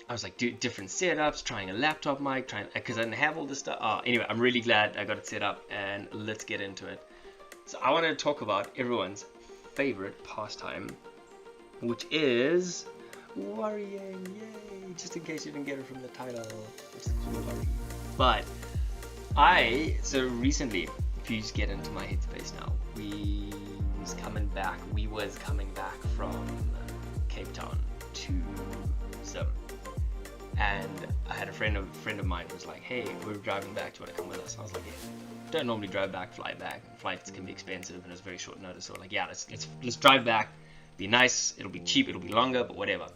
I was like, different setups, trying a laptop mic, because I didn't have all this stuff. Anyway, I'm really glad I got it set up, and let's get into it. So I want to talk about everyone's favorite pastime, which is worrying. Yay! Just in case you didn't get it from the title, it's worry. But so recently, if you just get into my headspace now, we was coming back from Cape Town to Zim. And I had a friend of mine who was like, hey, we're driving back, do you want to come with us? And I was like, yeah. Don't normally drive back, fly back. Flights can be expensive and it's very short notice. So we're like, yeah, let's drive back. Be nice, it'll be cheap, it'll be longer, but whatever.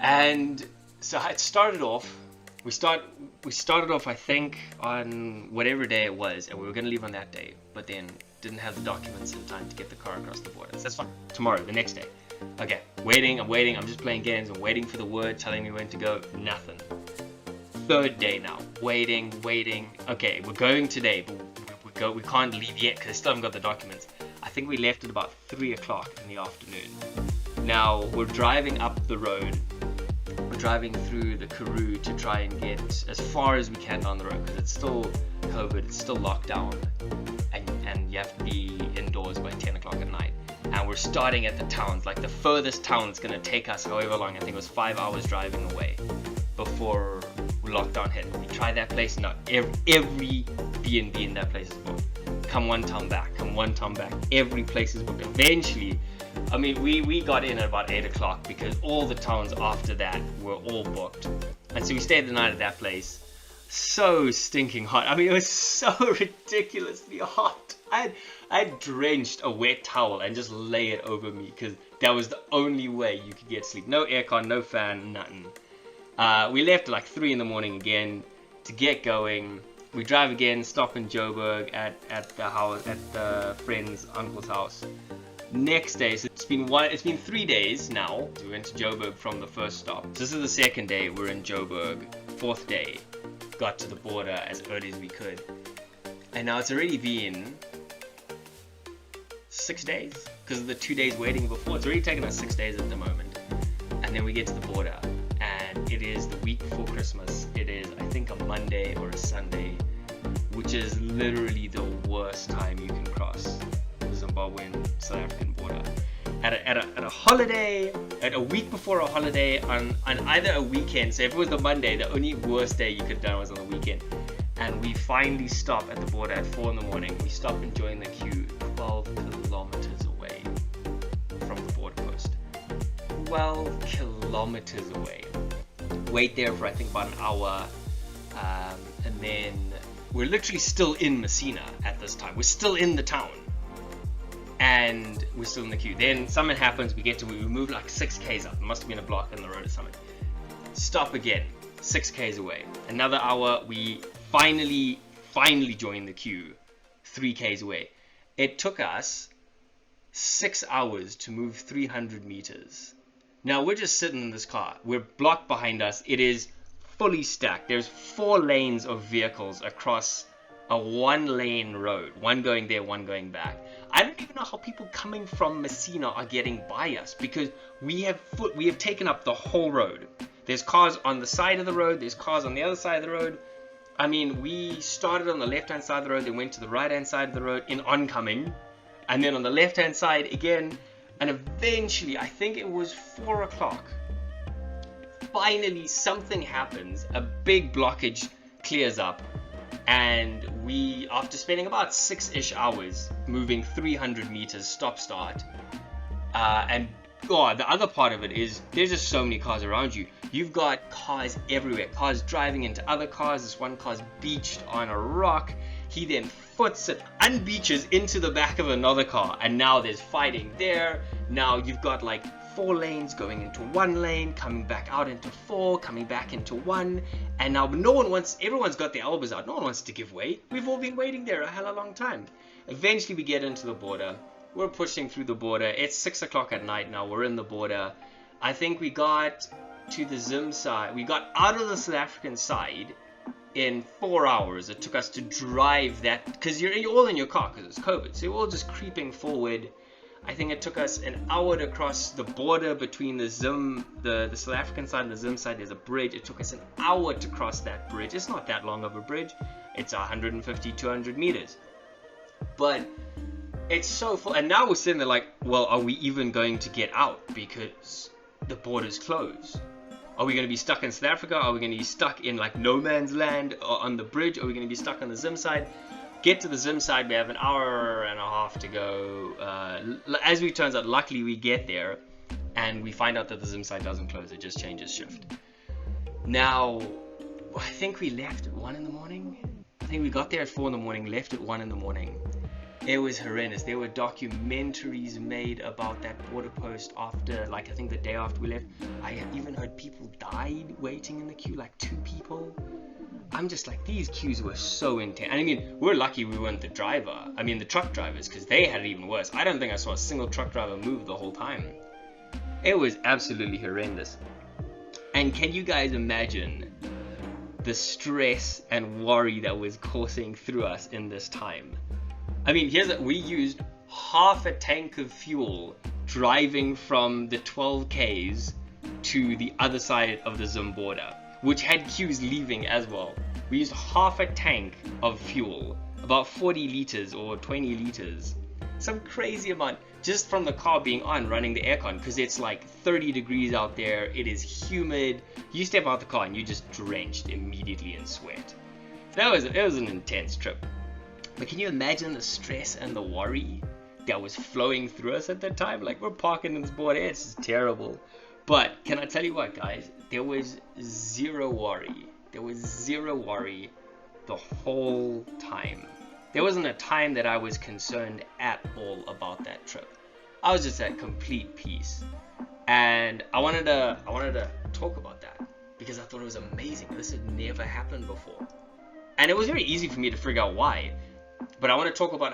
And so I started off. We started off, I think, on whatever day it was, and we were gonna leave on that day, but then didn't have the documents in time to get the car across the border. So that's fine. Tomorrow, the next day. Okay, I'm waiting, I'm just playing games, I'm waiting for the word telling me when to go, nothing. Third day now, waiting. Okay, we're going today, but we can't leave yet because I still haven't got the documents. I think we left at about 3 o'clock in the afternoon. Now, we're driving up the road, we're driving through the Karoo to try and get as far as we can down the road because it's still COVID, it's still lockdown, and you have to be indoors by 10 o'clock at night. And we're starting at the towns, like the furthest town it's going to take us however long. I think it was 5 hours driving away before lockdown hit. We tried that place, now every B&B in that place is booked. Come one town back, every place is booked. Eventually, I mean, we got in at about 8 o'clock because all the towns after that were all booked. And so we stayed the night at that place. So stinking hot. I mean, it was so ridiculously hot. I drenched a wet towel and just lay it over me because that was the only way you could get sleep. No aircon, no fan, nothing. We left at like 3 in the morning again to get going. We drive again, stop in Joburg at the friend's uncle's house. Next day, so it's been 3 days now. We went to Joburg from the first stop. So this is the second day. We're in Joburg. Fourth day, got to the border as early as we could. And now it's already been 6 days because of the 2 days waiting before. It's already taken us 6 days at the moment. And then we get to the border. It is the week before Christmas. It is, I think, a Monday or a Sunday, which is literally the worst time you can cross the Zimbabwean-South African border. At a holiday, at a week before a holiday, on either a weekend. So if it was the Monday, the only worst day you could have done was on the weekend. And we finally stop at the border at 4 in the morning. We stop and join the queue 12 kilometers away from the border post. 12 kilometers away. Wait there for I think about an hour, and then we're literally still in Messina at this time. We're still in the town, and we're still in the queue. Then something happens. We move like 6 k's up. There must have been a block on the road or something. Stop again, 6 k's away. Another hour. We finally join the queue, 3 k's away. It took us 6 hours to move 300 meters. Now we're just sitting in this car. We're blocked behind us. It is fully stacked. There's 4 lanes of vehicles across a 1-lane road. One going there, one going back. I don't even know how people coming from Messina are getting by us because we have taken up the whole road. There's cars on the side of the road. There's cars on the other side of the road. I mean, we started on the left-hand side of the road, then went to the right-hand side of the road in oncoming, and then on the left-hand side again. And eventually, I think it was 4 o'clock, finally something happens, a big blockage clears up, and we, after spending about 6-ish hours moving 300 meters stop-start, and the other part of it is there's just so many cars around you. You've got cars everywhere, cars driving into other cars. This one car's beached on a rock. He then foots it, unbeaches into the back of another car, and now there's fighting there. Now you've got like 4 lanes going into 1 lane, coming back out into 4, coming back into 1, and now everyone's got their elbows out. No one wants to give way. We've all been waiting there a hella long time. Eventually we get into the border. We're pushing through the border. It's 6 o'clock at night now. We're in the border. I think we got to the Zim side. We got out of the South African side in 4 hours. It took us to drive that, because you're all in your car because it's COVID, so you're all just creeping forward. I think it took us an hour to cross the border between the South African side and the Zim side. There's a bridge. It took us an hour to cross that bridge. It's not that long of a bridge. It's 150, 200 meters. But it's so full. And now we're sitting there like, well, are we even going to get out? Because the border's closed. Are we going to be stuck in South Africa? Are we going to be stuck in like no man's land or on the bridge? Are we going to be stuck on the Zim side? Get to the Zim side, we have an hour and a half to go. As it turns out, luckily we get there and we find out that the Zim side doesn't close, it just changes shift. Now, I think we left at 1 in the morning. I think we got there at 4 in the morning, left at 1 in the morning. It was horrendous. There were documentaries made about that border post after, like, I think the day after we left. I even heard people died waiting in the queue, like 2 people. I'm just like, these queues were so intense. And I mean, we're lucky we weren't the truck drivers, because they had it even worse. I don't think I saw a single truck driver move the whole time. It was absolutely horrendous. And can you guys imagine the stress and worry that was coursing through us in this time? I mean, we used half a tank of fuel driving from the 12 Ks to the other side of the Zim border, which had queues leaving as well. We used half a tank of fuel, about 40 liters or 20 liters, some crazy amount, just from the car being on, running the aircon, because it's like 30 degrees out there, it is humid. You step out the car and you're just drenched immediately in sweat. It was an intense trip. But can you imagine the stress and the worry that was flowing through us at that time? Like, we're parking in this border, it's just terrible. But can I tell you what, guys? There was zero worry. There was zero worry the whole time. There wasn't a time that I was concerned at all about that trip. I was just at complete peace. And I wanted to talk about that because I thought it was amazing. This had never happened before. And it was very easy for me to figure out why. But I want to talk about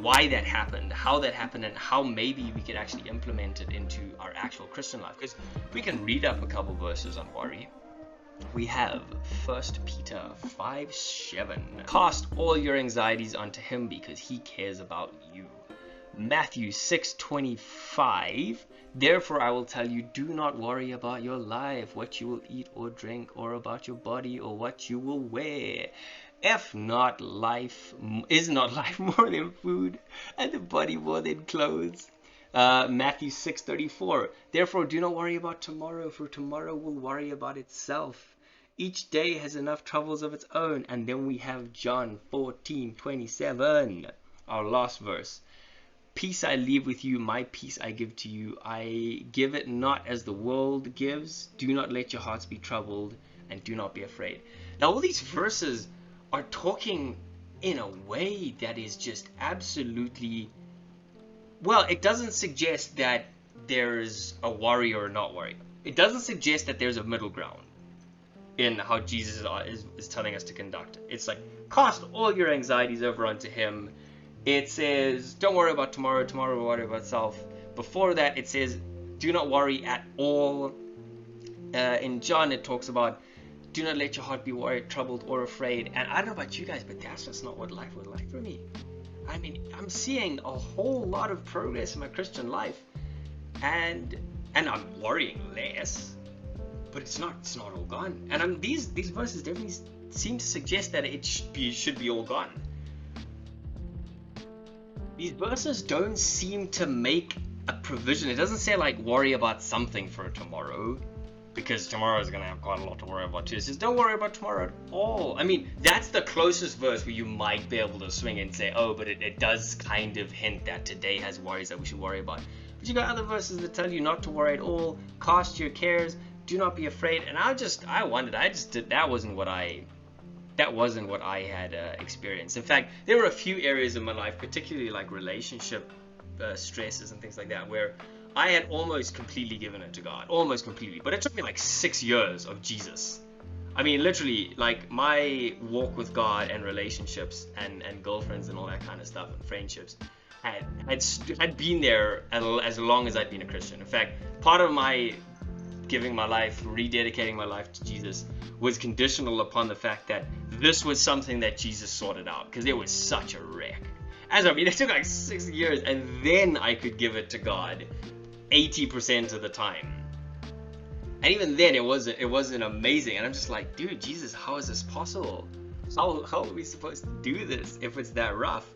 why that happened, how that happened, and how maybe we could actually implement it into our actual Christian life. Because we can read up a couple verses on worry. We have 1 Peter 5:7. Cast all your anxieties onto him because he cares about you. Matthew 6:25. Therefore I will tell you, do not worry about your life, what you will eat or drink, or about your body or what you will wear. Is not life more than food, and the body more than clothes? Matthew 6:34. Therefore do not worry about tomorrow, for tomorrow will worry about itself. Each day has enough troubles of its own. And then we have John 14:27, our last verse. Peace I leave with you, my peace I give to you. I give it not as the world gives. Do not let your hearts be troubled, and do not be afraid. Now all these verses are talking in a way that is just absolutely, well, it doesn't suggest that there's a worry or not worry. It doesn't suggest that there's a middle ground in how Jesus is telling us to conduct it. It's like, cast all your anxieties over onto him. It says, don't worry about tomorrow, tomorrow will worry about itself. Before that, it says, do not worry at all. In John, it talks about, do not let your heart be worried, troubled, or afraid. And I don't know about you guys, but that's just not what life was like for me. I mean, I'm seeing a whole lot of progress in my Christian life, and I'm worrying less, but it's not all gone. And these verses definitely seem to suggest that it should be all gone. These verses don't seem to make a provision. It doesn't say like worry about something for tomorrow, because tomorrow is going to have quite a lot to worry about too. It says don't worry about tomorrow at all. I mean, that's the closest verse where you might be able to swing and say, oh, but it does kind of hint that today has worries that we should worry about. But you got other verses that tell you not to worry at all, cast your cares, do not be afraid. And that wasn't what I had experienced. In fact, there were a few areas in my life, particularly like relationship stresses and things like that, where I had almost completely given it to God, almost completely. But it took me like 6 years of Jesus. I mean, literally, like my walk with God and relationships and girlfriends and all that kind of stuff and friendships had been there as long as I'd been a Christian. In fact, part of my giving my life, rededicating my life to Jesus, was conditional upon the fact that this was something that Jesus sorted out, because it was such a wreck. As I mean, it took like 6 years, and then I could give it to God 80% of the time. And even then, it wasn't amazing. And I'm just like, dude, Jesus, how is this possible? How are we supposed to do this if it's that rough?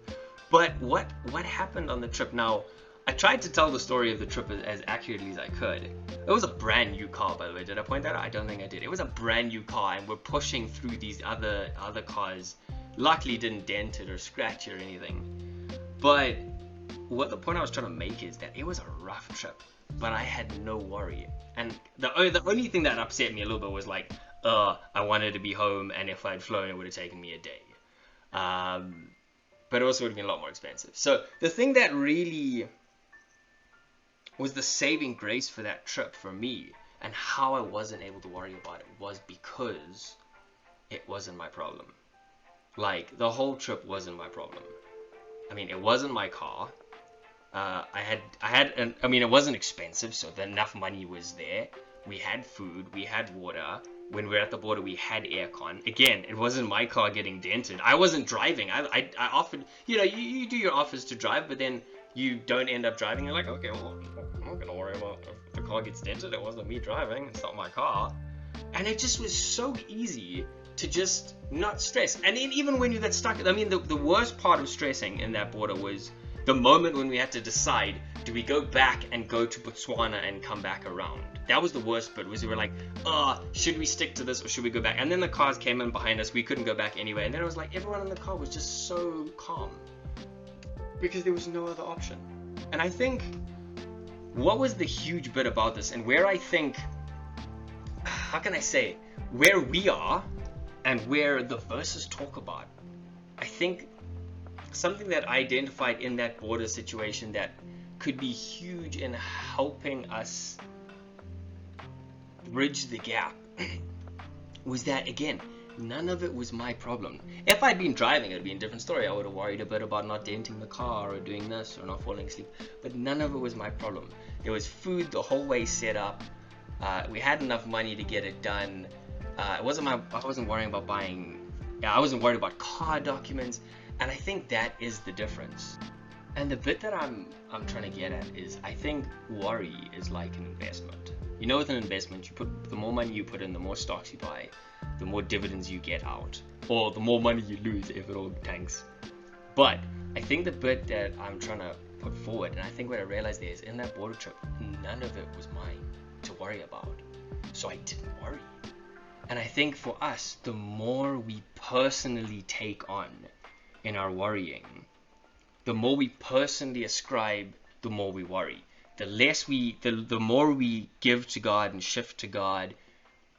But what happened on the trip? Now, I tried to tell the story of the trip as accurately as I could. It was a brand new car, by the way. Did I point that out? I don't think I did. It was a brand new car, and we're pushing through these other cars. Luckily, didn't dent it or scratch it or anything. But what the point I was trying to make is that it was a rough trip, but I had no worry. And the only thing that upset me a little bit was like, I wanted to be home, and if I'd flown, it would have taken me a day. But it also would have been a lot more expensive. So the thing that really was the saving grace for that trip for me, and how I wasn't able to worry about it, was because it wasn't my problem. Like, the whole trip wasn't my problem. I mean, it wasn't my car. It wasn't expensive, so enough money was there. We had food, we had water. When we were at the border, we had aircon. Again, it wasn't my car getting dented. I wasn't driving. I offered, you do your offers to drive, but then you don't end up driving. You're like, okay, well, I'm not gonna worry about if the car gets dented. It wasn't me driving. It's not my car. And it just was so easy to just not stress. And then even when you get stuck, I mean, the worst part of stressing in that border was the moment when we had to decide, do we go back and go to Botswana and come back around? That was the worst bit, was we were like, should we stick to this or should we go back? And then the cars came in behind us, we couldn't go back anyway. And then it was like, everyone in the car was just so calm, because there was no other option. And I think what was the huge bit about this, and where I think, how can I say, where we are and where the verses talk about, I think something that I identified in that border situation that could be huge in helping us bridge the gap was that, again, none of it was my problem. If I'd been driving, it'd be a different story. I would have worried a bit about not denting the car or doing this or not falling asleep. But none of it was my problem. There was food the whole way set up. We had enough money to get it done. I wasn't worrying about I wasn't worried about car documents. And I think that is the difference. And the bit that I'm trying to get at is, I think worry is like an investment. With an investment, the more money you put in, the more stocks you buy, the more dividends you get out, or the more money you lose if it all tanks. But I think the bit that I'm trying to put forward, and I think what I realized there is, in that border trip, none of it was mine to worry about. So I didn't worry. And I think for us, the more we personally take on in our worrying, the more we personally ascribe, the more we worry. The more we give to God and shift to God,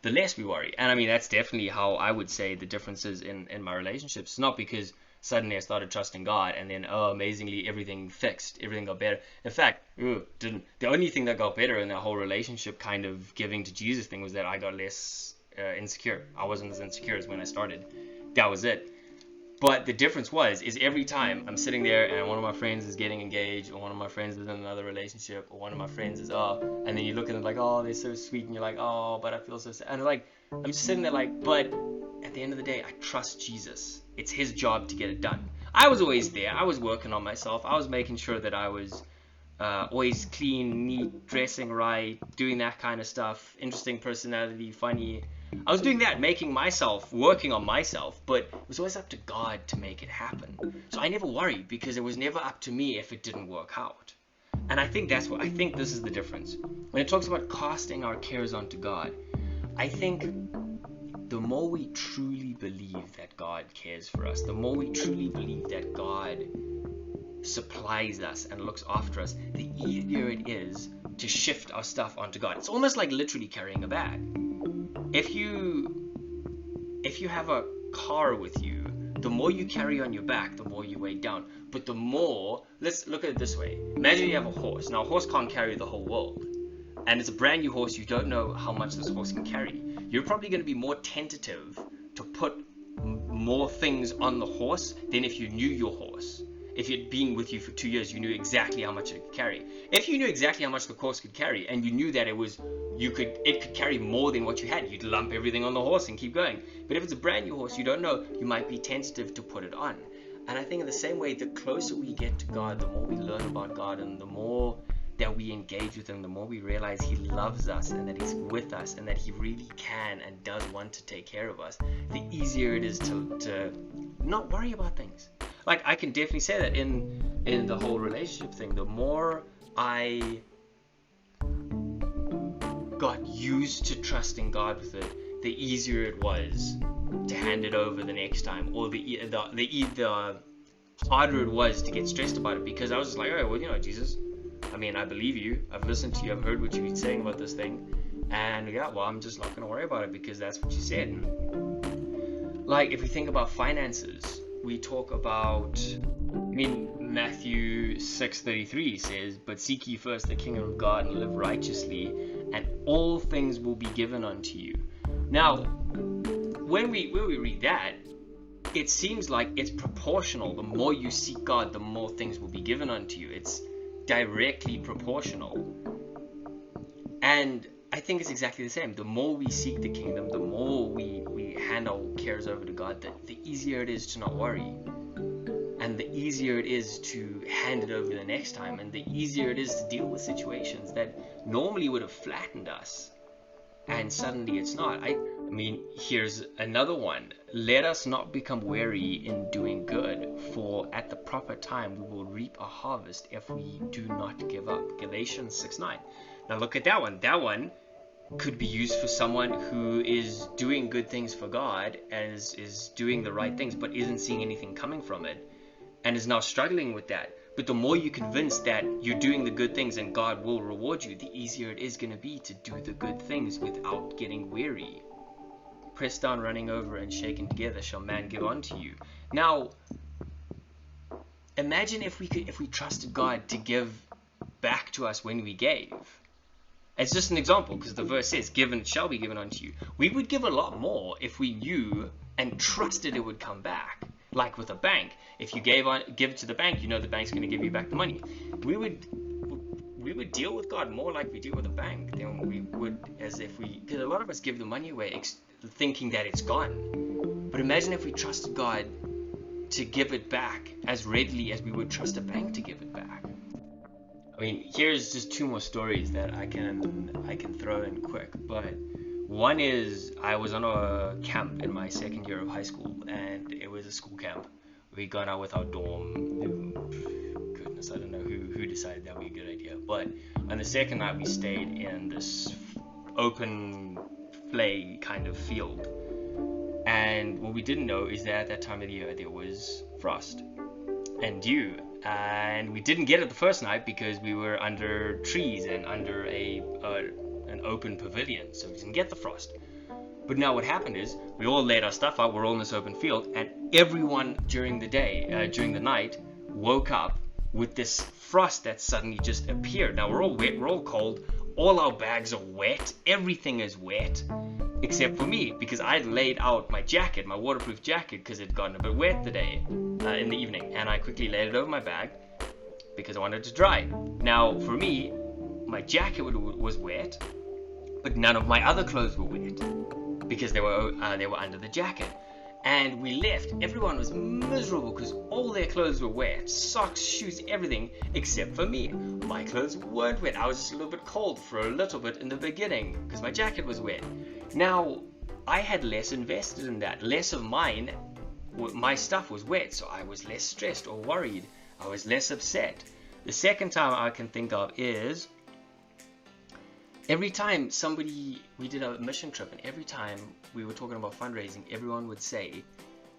the less we worry. And I mean, that's definitely how I would say the differences in my relationships. It's not because suddenly I started trusting God and then, amazingly, everything fixed, everything got better. In fact, didn't. The only thing that got better in that whole relationship kind of giving to Jesus thing was that I got less insecure. I wasn't as insecure as when I started. That was it. But the difference is every time I'm sitting there and one of my friends is getting engaged, or one of my friends is in another relationship, or one of my friends is, and then you look at them like, they're so sweet, and you're like, but I feel so sad. And I'm just sitting there like, but at the end of the day, I trust Jesus. It's his job to get it done. I was always there. I was working on myself. I was making sure that I was always clean, neat, dressing right, doing that kind of stuff, interesting personality, funny. I was doing that, working on myself, but it was always up to God to make it happen. So I never worried, because it was never up to me if it didn't work out. And I think this is the difference. When it talks about casting our cares onto God, I think the more we truly believe that God cares for us, the more we truly believe that God supplies us and looks after us, the easier it is to shift our stuff onto God. It's almost like literally carrying a bag. If you have a car with you, the more you carry on your back, the more you weigh down. But the more, let's look at it this way. Imagine you have a horse. Now, a horse can't carry the whole world. And it's a brand new horse. You don't know how much this horse can carry. You're probably going to be more tentative to put more things on the horse than if you knew your horse. If you'd been with you for 2 years, you knew exactly how much it could carry. If you knew exactly how much the horse could carry, and you knew that it could carry more than what you had, you'd lump everything on the horse and keep going. But if it's a brand new horse, you don't know, you might be tentative to put it on. And I think in the same way, the closer we get to God, the more we learn about God, and the more that we engage with Him, the more we realize He loves us and that He's with us and that He really can and does want to take care of us, the easier it is to not worry about things. Like, I can definitely say that in the whole relationship thing, the more I got used to trusting God with it, the easier it was to hand it over the next time, or the harder it was to get stressed about it, because I was just like, oh, well, Jesus, I mean, I believe you, I've listened to you, I've heard what you've been saying about this thing, and yeah, well, I'm just not going to worry about it because that's what you said. And, like, if we think about finances, we talk about, Matthew 6:33 says, but seek ye first the kingdom of God and live righteously, and all things will be given unto you. Now, when we read that, it seems like it's proportional. The more you seek God, the more things will be given unto you. It's directly proportional. And I think it's exactly the same. The more we seek the kingdom, the more we hand our cares over to God, the easier it is to not worry. And the easier it is to hand it over the next time. And the easier it is to deal with situations that normally would have flattened us. And suddenly it's not. I mean, here's another one. Let us not become weary in doing good, for at the proper time we will reap a harvest if we do not give up. Galatians 6:9. Now look at that one. That one could be used for someone who is doing good things for God and is doing the right things, but isn't seeing anything coming from it, and is now struggling with that. But the more you're convinced that you're doing the good things and God will reward you, the easier it is going to be to do the good things without getting weary. Pressed down, running over, and shaken together shall man give unto you. Now, imagine if we trusted God to give back to us when we gave. It's just an example, because the verse says, given shall be given unto you. We would give a lot more if we knew and trusted it would come back. Like with a bank, if you give it to the bank, you know the bank's going to give you back the money. We would deal with God more like we deal with a bank than we would as if because a lot of us give the money away thinking that it's gone. But imagine if we trusted God to give it back as readily as we would trust a bank to give it back. I mean, here's just two more stories that I can throw in quick, but one is I was on a camp in my second year of high school, and it was a school camp. We got out with our dorm. Goodness, I don't know who decided that would be a good idea. But on the second night, we stayed in this open play kind of field. And what we didn't know is that at that time of the year, there was frost and dew. And we didn't get it the first night because we were under trees and under an open pavilion, so we didn't get the frost. But now what happened is we all laid our stuff out. We're all in this open field, and everyone during the night woke up with this frost that suddenly just appeared. Now we're all wet, we're all cold, all our bags are wet, everything is wet except for me, because I'd laid out my jacket, my waterproof jacket, because it'd gotten a bit wet today in the evening, and I quickly laid it over my bag because I wanted it to dry. Now for me, my jacket was wet, but none of my other clothes were wet because they were under the jacket. And we left. Everyone was miserable because all their clothes were wet, socks, shoes, everything, except for me. My clothes weren't wet. I was just a little bit cold for a little bit in the beginning because my jacket was wet. Now, I had less invested in that. Less of mine, my stuff was wet, so I was less stressed or worried. I was less upset. The second time I can think of is every time we did a mission trip, and every time we were talking about fundraising, everyone would say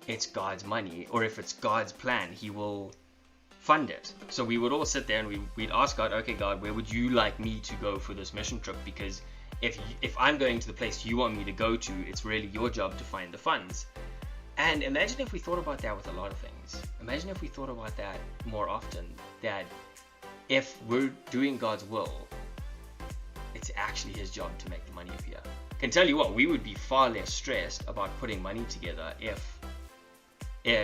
it's God's money, or if it's God's plan, He will fund it. So we would all sit there and we'd ask God, okay, God, where would you like me to go for this mission trip? Because if I'm going to the place you want me to go to, it's really your job to find the funds. And imagine if we thought about that with a lot of things. Imagine if we thought about that more often, that if we're doing God's will, it's actually His job to make the money appear. I can tell you what, we would be far less stressed about putting money together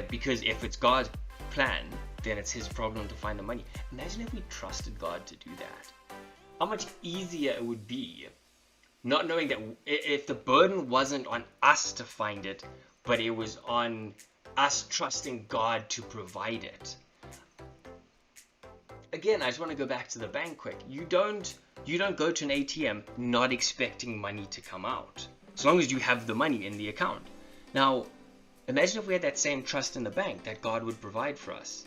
because if it's God's plan, then it's His problem to find the money. Imagine if we trusted God to do that. How much easier it would be, not knowing that if the burden wasn't on us to find it, but it was on us trusting God to provide it. Again, I just want to go back to the bank quick. You don't go to an ATM not expecting money to come out, as long as you have the money in the account. Now, imagine if we had that same trust in the bank that God would provide for us.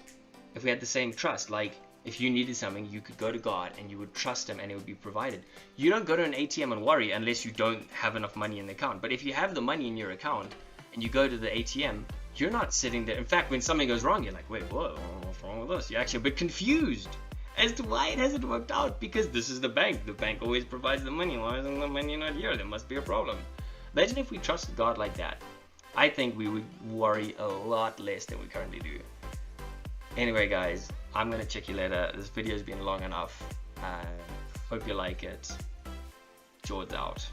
If we had the same trust, like if you needed something, you could go to God and you would trust Him and it would be provided. You don't go to an ATM and worry unless you don't have enough money in the account. But if you have the money in your account and you go to the ATM, you're not sitting there. In fact, when something goes wrong, you're like, wait, what's wrong with this? You're actually a bit confused as to why it hasn't worked out, because this is the bank. The bank always provides the money. Why isn't the money not here? There must be a problem. Imagine if we trusted God like that. I think we would worry a lot less than we currently do. Anyway, guys, I'm going to check you later. This video has been long enough. Hope you like it. George out.